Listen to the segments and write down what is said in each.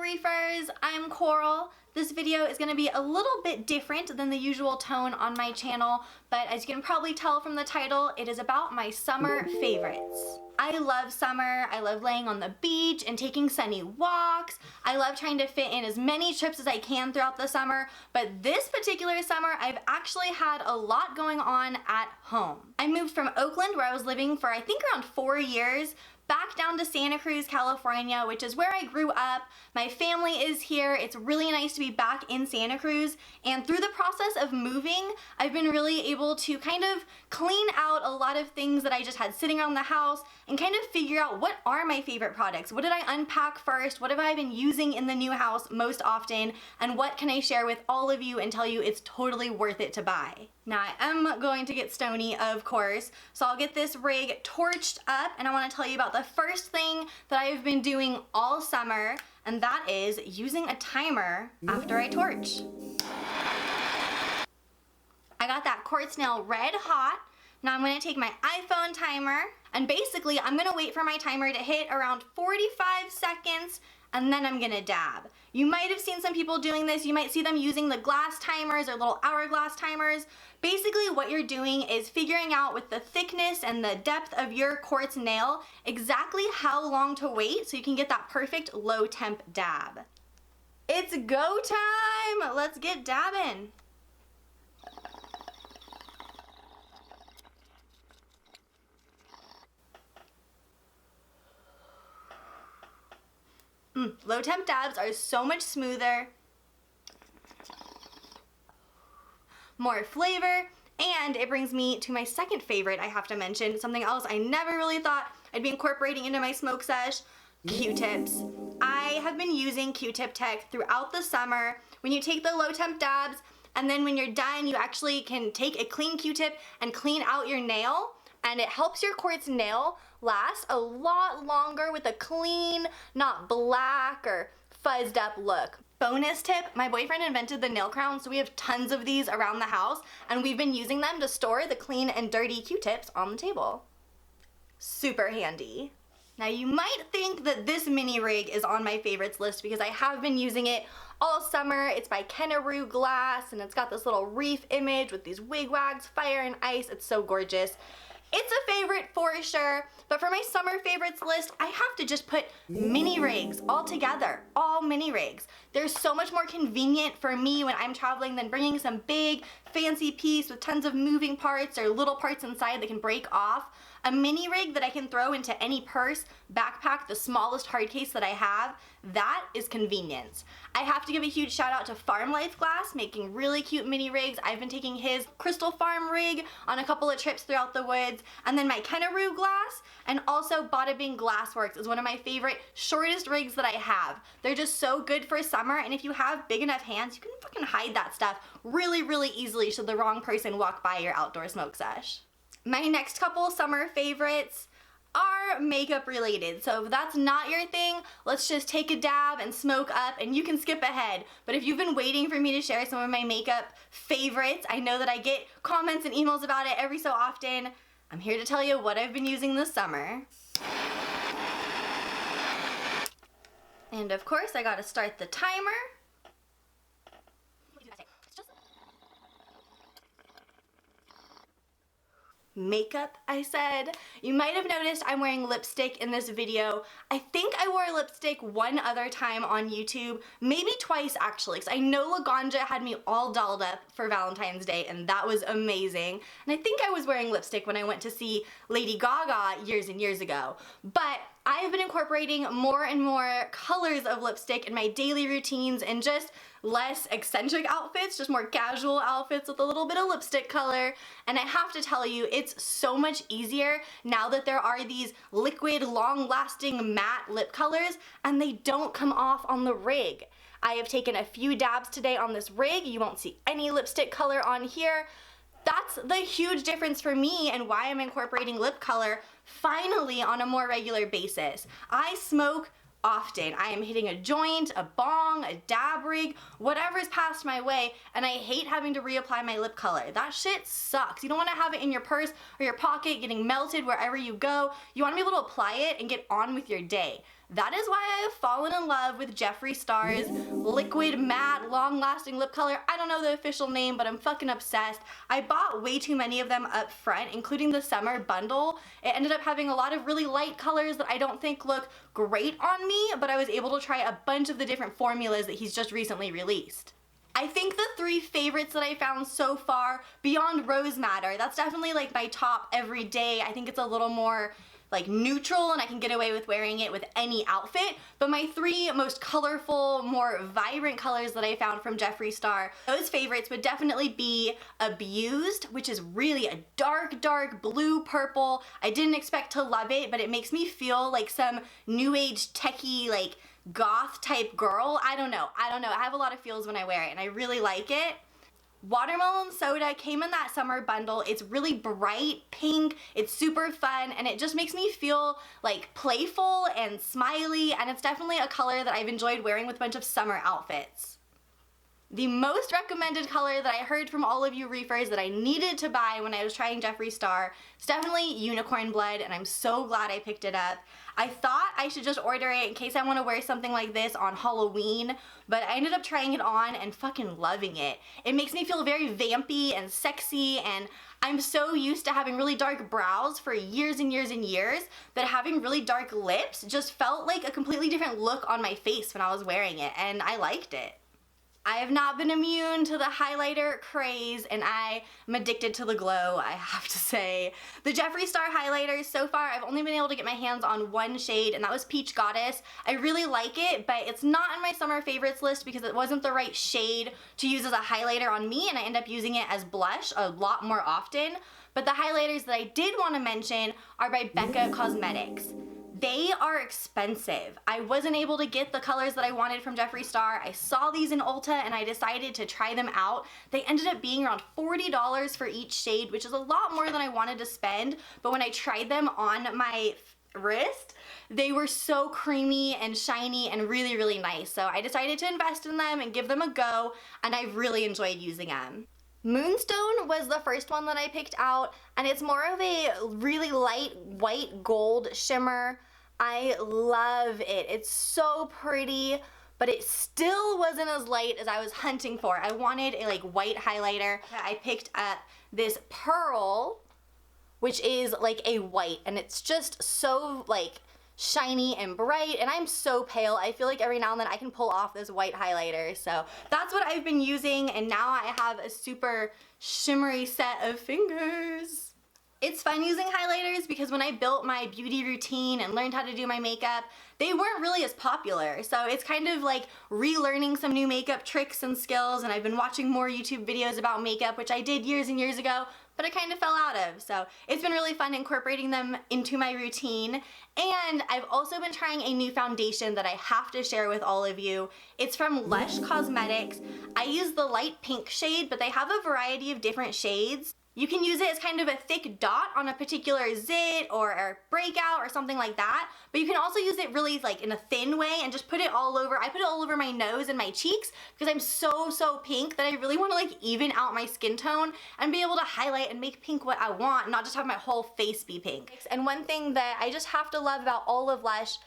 Reefers, I'm Coral. This video is going to be a little bit different than the usual tone on my channel, but as you can probably tell from the title, it is about my summer favorites. I love summer. I love laying on the beach and taking sunny walks. I love trying to fit in as many trips as I can throughout the summer, but this particular summer I've actually had a lot going on at home. I moved from Oakland, where I was living for I think around 4 years, back down to Santa Cruz, California, which is where I grew up. My family is here. It's really nice to be back in Santa Cruz. And through the process of moving, I've been really able to kind of clean out a lot of things that I just had sitting around the house and kind of figure out what are my favorite products. What did I unpack first? What have I been using in the new house most often? And what can I share with all of you and tell you it's totally worth it to buy? Now I am going to get stony, of course, so I'll get this rig torched up and I want to tell you about the first thing that I've been doing all summer, and that is using a timer after I torch. I got that quartz nail red hot. Now I'm going to take my iPhone timer and basically I'm going to wait for my timer to hit around 45 seconds and then I'm gonna dab. You might have seen some people doing this. You might see them using the glass timers or little hourglass timers. Basically what you're doing is figuring out with the thickness and the depth of your quartz nail exactly how long to wait so you can get that perfect low temp dab. It's go time! Let's get dabbing. Low temp dabs are so much smoother, more flavor, and it brings me to my second favorite I have to mention, something else I never really thought I'd be incorporating into my smoke sesh, Q-tips. I have been using Q-tip tech throughout the summer. When you take the low temp dabs and then when you're done you actually can take a clean Q-tip and clean out your nail, and it helps your quartz nail last a lot longer with a clean, not black or fuzzed up look. Bonus tip, my boyfriend invented the nail crown, so we have tons of these around the house and we've been using them to store the clean and dirty Q-tips on the table. Super handy. Now you might think that this mini rig is on my favorites list because I have been using it all summer. It's by Kenaroo Glass and it's got this little reef image with these wigwags, fire and ice. It's so gorgeous. It's a favorite for sure, but for my summer favorites list, I have to just put mini rigs all together, all mini rigs. They're so much more convenient for me when I'm traveling than bringing some big fancy piece with tons of moving parts or little parts inside that can break off. A mini rig that I can throw into any purse, backpack, the smallest hard case that I have, that is convenience. I have to give a huge shout out to Farm Life Glass, making really cute mini rigs. I've been taking his Crystal Farm rig on a couple of trips throughout the woods, and then my Kenaroo Glass, and also Bada Bing Glassworks is one of my favorite shortest rigs that I have. They're just so good for summer, and if you have big enough hands, you can fucking hide that stuff really, really easily should the wrong person walk by your outdoor smoke sesh. My next couple summer favorites are makeup related, so if that's not your thing, let's just take a dab and smoke up and you can skip ahead. But if you've been waiting for me to share some of my makeup favorites, I know that I get comments and emails about it every so often. I'm here to tell you what I've been using this summer. And of course I gotta start the timer. Makeup, I said. You might have noticed I'm wearing lipstick in this video. I think I wore lipstick one other time on YouTube, maybe twice actually, because I know Laganja had me all dolled up for Valentine's Day and that was amazing. And I think I was wearing lipstick when I went to see Lady Gaga years and years ago. But I have been incorporating more and more colors of lipstick in my daily routines and just less eccentric outfits, just more casual outfits with a little bit of lipstick color. And I have to tell you, it's so much easier now that there are these liquid, long-lasting matte lip colors and they don't come off on the rig. I have taken a few dabs today on this rig. You won't see any lipstick color on here. That's the huge difference for me and why I'm incorporating lip color finally on a more regular basis. I smoke often. I am hitting a joint, a bong, a dab rig, whatever's passed my way, and I hate having to reapply my lip color. That shit sucks. You don't want to have it in your purse or your pocket getting melted wherever you go. You want to be able to apply it and get on with your day. That is why I have fallen in love with Jeffree Star's liquid matte long-lasting lip color. I don't know the official name, but I'm fucking obsessed. I bought way too many of them up front, including the summer bundle. It ended up having a lot of really light colors that I don't think look great on me, but I was able to try a bunch of the different formulas that he's just recently released. I think the 3 favorites that I found so far, beyond Rose Madder, that's definitely like my top every day. I think it's a little more like neutral and I can get away with wearing it with any outfit. But my 3 most colorful, more vibrant colors that I found from Jeffree Star, those favorites would definitely be Abused, which is really a dark, dark blue purple. I didn't expect to love it, but it makes me feel like some new age techie, like goth type girl. I don't know. I have a lot of feels when I wear it and I really like it. Watermelon Soda came in that summer bundle. It's really bright pink, it's super fun, and it just makes me feel like playful and smiley, and it's definitely a color that I've enjoyed wearing with a bunch of summer outfits. The most recommended color that I heard from all of you reefers that I needed to buy when I was trying Jeffree Star is definitely Unicorn Blood, and I'm so glad I picked it up. I thought I should just order it in case I want to wear something like this on Halloween, but I ended up trying it on and fucking loving it. It makes me feel very vampy and sexy, and I'm so used to having really dark brows for years and years and years that having really dark lips just felt like a completely different look on my face when I was wearing it, and I liked it. I have not been immune to the highlighter craze, and I am addicted to the glow, I have to say. The Jeffree Star highlighters, so far I've only been able to get my hands on 1 shade, and that was Peach Goddess. I really like it, but it's not on my summer favorites list because it wasn't the right shade to use as a highlighter on me, and I end up using it as blush a lot more often. But the highlighters that I did want to mention are by Becca Cosmetics. They are expensive. I wasn't able to get the colors that I wanted from Jeffree Star. I saw these in Ulta and I decided to try them out. They ended up being around $40 for each shade, which is a lot more than I wanted to spend, but when I tried them on my wrist, they were so creamy and shiny and really, really nice. So I decided to invest in them and give them a go, and I really enjoyed using them. Moonstone was the first one that I picked out, and it's more of a really light white gold shimmer. I love it. It's so pretty, but it still wasn't as light as I was hunting for. I wanted a like white highlighter. I picked up this Pearl, which is like a white, and it's just so like shiny and bright, and I'm so pale. I feel like every now and then I can pull off this white highlighter. So that's what I've been using, and now I have a super shimmery set of fingers. It's fun using highlighters because when I built my beauty routine and learned how to do my makeup, they weren't really as popular. So it's kind of like relearning some new makeup tricks and skills, and I've been watching more YouTube videos about makeup, which I did years and years ago, but I kind of fell out of. So it's been really fun incorporating them into my routine. And I've also been trying a new foundation that I have to share with all of you. It's from Lush Cosmetics. I use the light pink shade, but they have a variety of different shades. You can use it as kind of a thick dot on a particular zit or a breakout or something like that, but you can also use it really like in a thin way and just put it all over. I put it all over my nose and my cheeks because I'm so pink that I really want to like even out my skin tone and be able to highlight and make pink what I want, not just have my whole face be pink. And one thing that I just have to love about all of Lush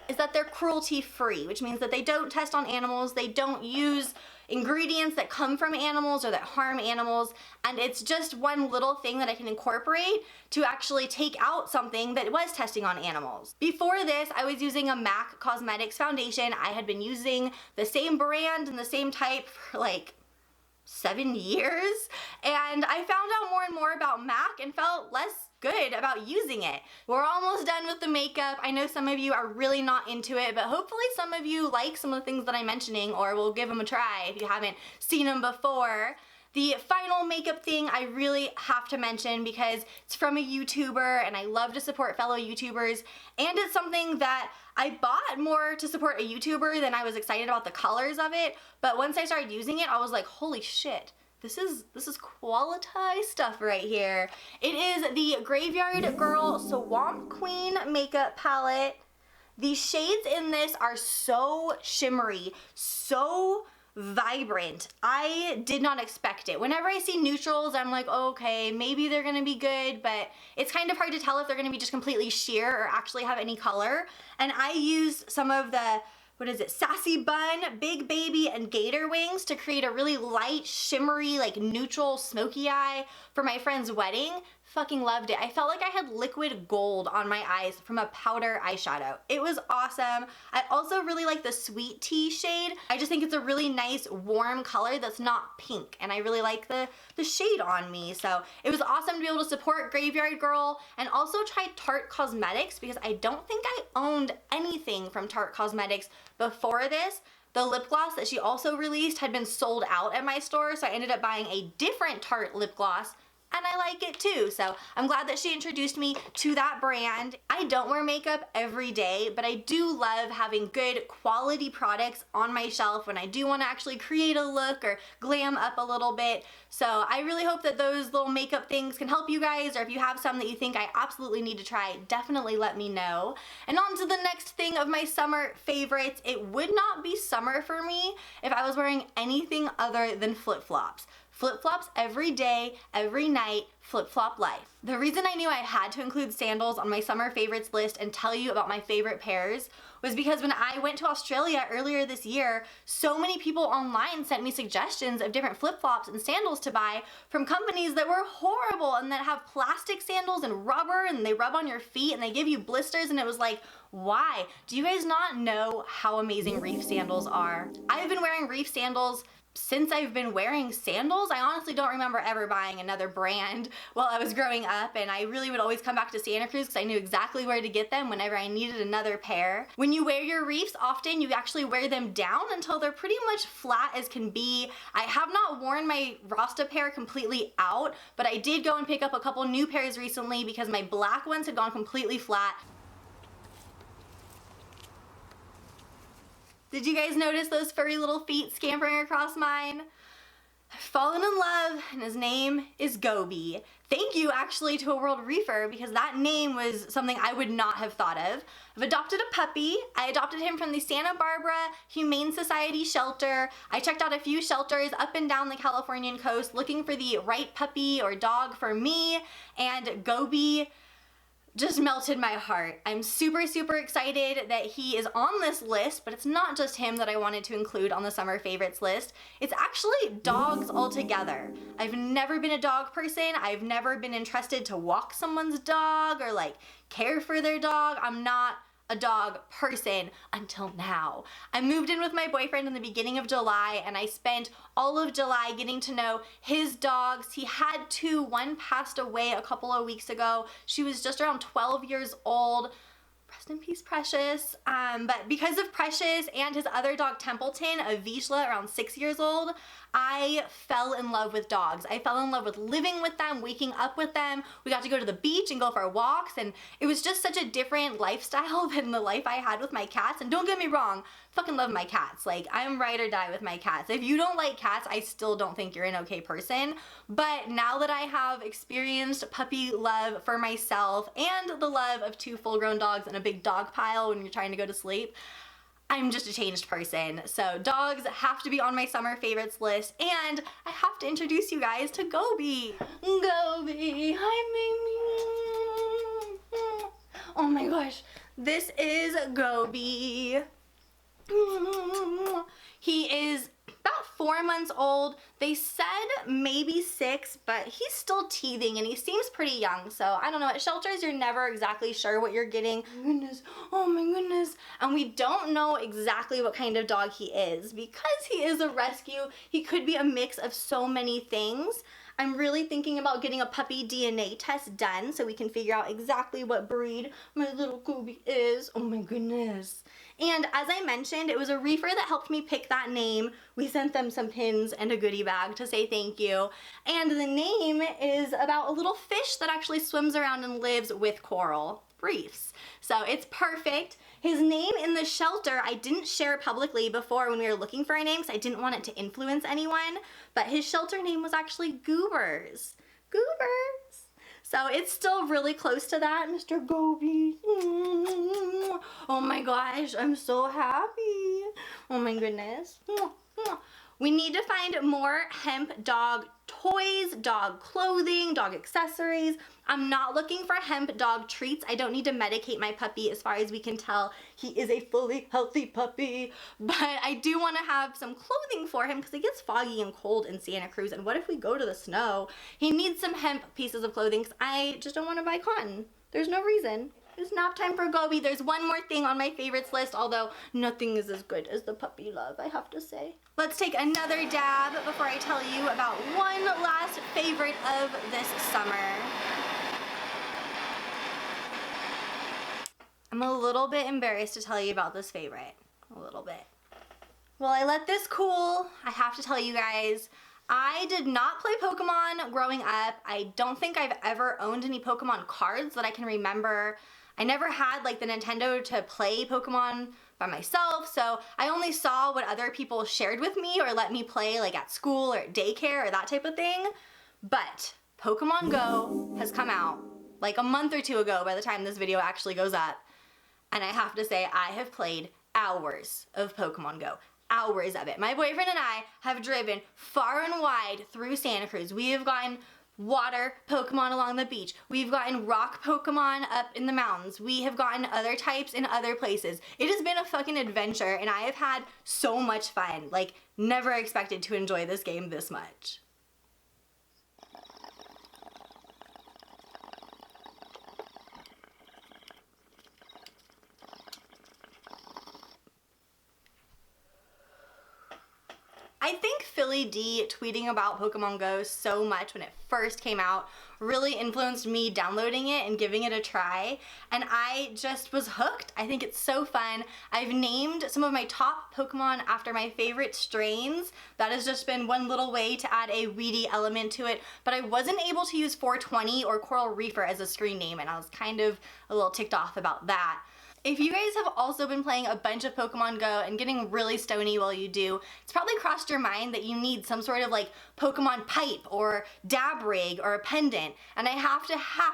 is that they're cruelty free, which means that they don't test on animals, they don't use ingredients that come from animals or that harm animals, and it's just one little thing that I can incorporate to actually take out something that was testing on animals. Before this, I was using a MAC Cosmetics foundation. I had been using the same brand and the same type for like 7 years, and I found out more and more about MAC and felt less good about using it. We're almost done with the makeup. I know some of you are really not into it, but hopefully some of you like some of the things that I'm mentioning or will give them a try if you haven't seen them before. The final makeup thing I really have to mention because it's from a YouTuber and I love to support fellow YouTubers, and it's something that I bought more to support a YouTuber than I was excited about the colors of it, but once I started using it, I was like, holy shit. This is quality stuff right here. It is the Graveyard Girl Swamp Queen makeup palette. The shades in this are so shimmery, so vibrant. I did not expect it. Whenever I see neutrals, I'm like, okay, maybe they're gonna be good, but it's kind of hard to tell if they're gonna be just completely sheer or actually have any color. And I used some of the, what is it, Sassy Bun, Big Baby, and Gator Wings to create a really light, shimmery, like neutral smoky eye for my friend's wedding. Fucking loved it. I felt like I had liquid gold on my eyes from a powder eyeshadow. It was awesome. I also really like the Sweet Tea shade. I just think it's a really nice warm color that's not pink, and I really like the shade on me. So it was awesome to be able to support Graveyard Girl and also try Tarte Cosmetics because I don't think I owned anything from Tarte Cosmetics before this. The lip gloss that she also released had been sold out at my store, so I ended up buying a different Tarte lip gloss, and I like it too. So I'm glad that she introduced me to that brand. I don't wear makeup every day, but I do love having good quality products on my shelf when I do want to actually create a look or glam up a little bit. So I really hope that those little makeup things can help you guys, or if you have some that you think I absolutely need to try, definitely let me know. And on to the next thing of my summer favorites. It would not be summer for me if I was wearing anything other than flip-flops. Flip-flops every day, every night, flip-flop life. The reason I knew I had to include sandals on my summer favorites list and tell you about my favorite pairs was because when I went to Australia earlier this year, so many people online sent me suggestions of different flip-flops and sandals to buy from companies that were horrible and that have plastic sandals and rubber and they rub on your feet and they give you blisters, and it was like, why? Do you guys not know how amazing Reef sandals are? I've been wearing Reef sandals since I've been wearing sandals. I honestly don't remember ever buying another brand while I was growing up, and I really would always come back to Santa Cruz because I knew exactly where to get them whenever I needed another pair. When you wear your Reefs, often you actually wear them down until they're pretty much flat as can be. I have not worn my Rasta pair completely out, but I did go and pick up a couple new pairs recently because my black ones had gone completely flat. Did you guys notice those furry little feet scampering across mine? I've fallen in love, and his name is Gobi. Thank you actually to A World Reefer, because that name was something I would not have thought of. I've adopted a puppy. I adopted him from the Santa Barbara Humane Society shelter. I checked out a few shelters up and down the Californian coast looking for the right puppy or dog for me, and Gobi just melted my heart. I'm super excited that he is on this list, but it's not just him that I wanted to include on the summer favorites list. It's actually dogs altogether. I've never been a dog person. I've never been entrusted to walk someone's dog or like care for their dog. I'm not a dog person until now. I moved in with my boyfriend in the beginning of July, and I spent all of July getting to know his dogs. He had two. One passed away a couple of weeks ago. She was just around 12 years old. Rest in peace, Precious. But because of Precious and his other dog, Templeton, a Vizsla, around 6 years old, I fell in love with dogs. I fell in love with living with them, waking up with them. We got to go to the beach and go for walks, and it was just such a different lifestyle than the life I had with my cats. And don't get me wrong, fucking love my cats. Like, I'm ride or die with my cats. If you don't like cats, I still don't think you're an okay person. But now that I have experienced puppy love for myself and the love of two full-grown dogs in a big dog pile when you're trying to go to sleep, I'm just a changed person. So dogs have to be on my summer favorites list, and I have to introduce you guys to Gobi. Gobi, hi baby. Oh my gosh, this is Gobi. He is about 4 months old. They said maybe 6, but he's still teething and he seems pretty young. So I don't know, at shelters you're never exactly sure what you're getting. Oh my goodness. And we don't know exactly what kind of dog he is. Because he is a rescue, he could be a mix of so many things. I'm really thinking about getting a puppy DNA test done so we can figure out exactly what breed my little Gobi is. Oh my goodness. And as I mentioned, it was a reefer that helped me pick that name. We sent them some pins and a goodie bag to say thank you. And the name is about a little fish that actually swims around and lives with coral reefs. So it's perfect. His name in the shelter, I didn't share publicly before when we were looking for a name because I didn't want it to influence anyone, but his shelter name was actually Goobers. Goobers. So it's still really close to that, Mr. Gobi. Oh my gosh, I'm so happy. Oh my goodness. We need to find more hemp dog toys, dog clothing, dog accessories. I'm not looking for hemp dog treats. I don't need to medicate my puppy. As far as we can tell, he is a fully healthy puppy. But I do want to have some clothing for him because it gets foggy and cold in Santa Cruz. And what if we go to the snow? He needs some hemp pieces of clothing because I just don't want to buy cotton. There's no reason. It's nap time for Gobi. There's one more thing on my favorites list, although nothing is as good as the puppy love, I have to say. Let's take another dab before I tell you about one last favorite of this summer. I'm a little bit embarrassed to tell you about this favorite. A little bit. Well, I let this cool. I have to tell you guys, I did not play Pokemon growing up. I don't think I've ever owned any Pokemon cards that I can remember. I never had like the Nintendo to play Pokemon by myself, so I only saw what other people shared with me or let me play like at school or at daycare or that type of thing. But Pokemon Go has come out like a month or two ago by the time this video actually goes up. And I have to say, I have played hours of Pokemon Go. Hours of it. My boyfriend and I have driven far and wide through Santa Cruz. We have gotten water Pokemon along the beach. We've gotten rock Pokemon up in the mountains. We have gotten other types in other places. It has been a fucking adventure and I have had so much fun. Like, never expected to enjoy this game this much. I think Philly D tweeting about Pokemon Go so much when it first came out really influenced me downloading it and giving it a try, and I just was hooked. I think it's so fun. I've named some of my top Pokemon after my favorite strains. That has just been one little way to add a weedy element to it, but I wasn't able to use 420 or Coral Reefer as a screen name, and I was kind of a little ticked off about that. If you guys have also been playing a bunch of Pokemon Go and getting really stony while you do, it's probably crossed your mind that you need some sort of like Pokemon pipe or dab rig or a pendant. And I have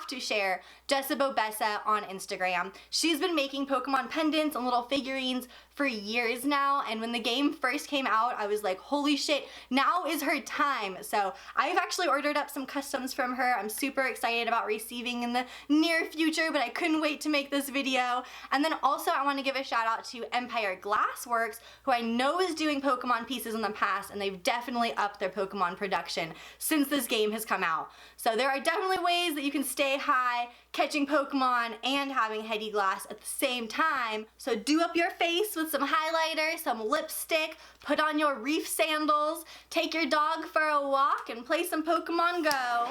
to share Jessa Bobessa on Instagram. She's been making Pokemon pendants and little figurines for years now, and when the game first came out, I was like, holy shit, now is her time. So I've actually ordered up some customs from her. I'm super excited about receiving in the near future, but I couldn't wait to make this video. And then also I want to give a shout out to Empire Glassworks, who I know is doing Pokemon pieces in the past, and they've definitely upped their Pokemon production since this game has come out. So there are definitely ways that you can stay high, catching Pokemon and having heady glass at the same time. So do up your face with some highlighter, some lipstick, put on your reef sandals, take your dog for a walk, and play some Pokemon Go.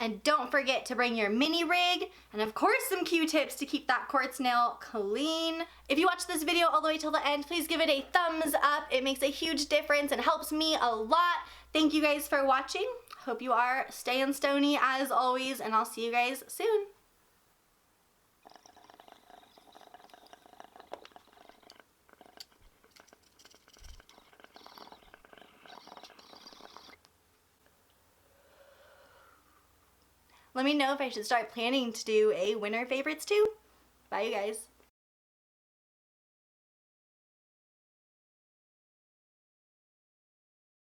And don't forget to bring your mini rig and of course some Q-tips to keep that quartz nail clean. If you watched this video all the way till the end, please give it a thumbs up. It makes a huge difference and helps me a lot. Thank you guys for watching. Hope you are staying stony as always, and I'll see you guys soon. Let me know if I should start planning to do a winter favorites too. Bye you guys.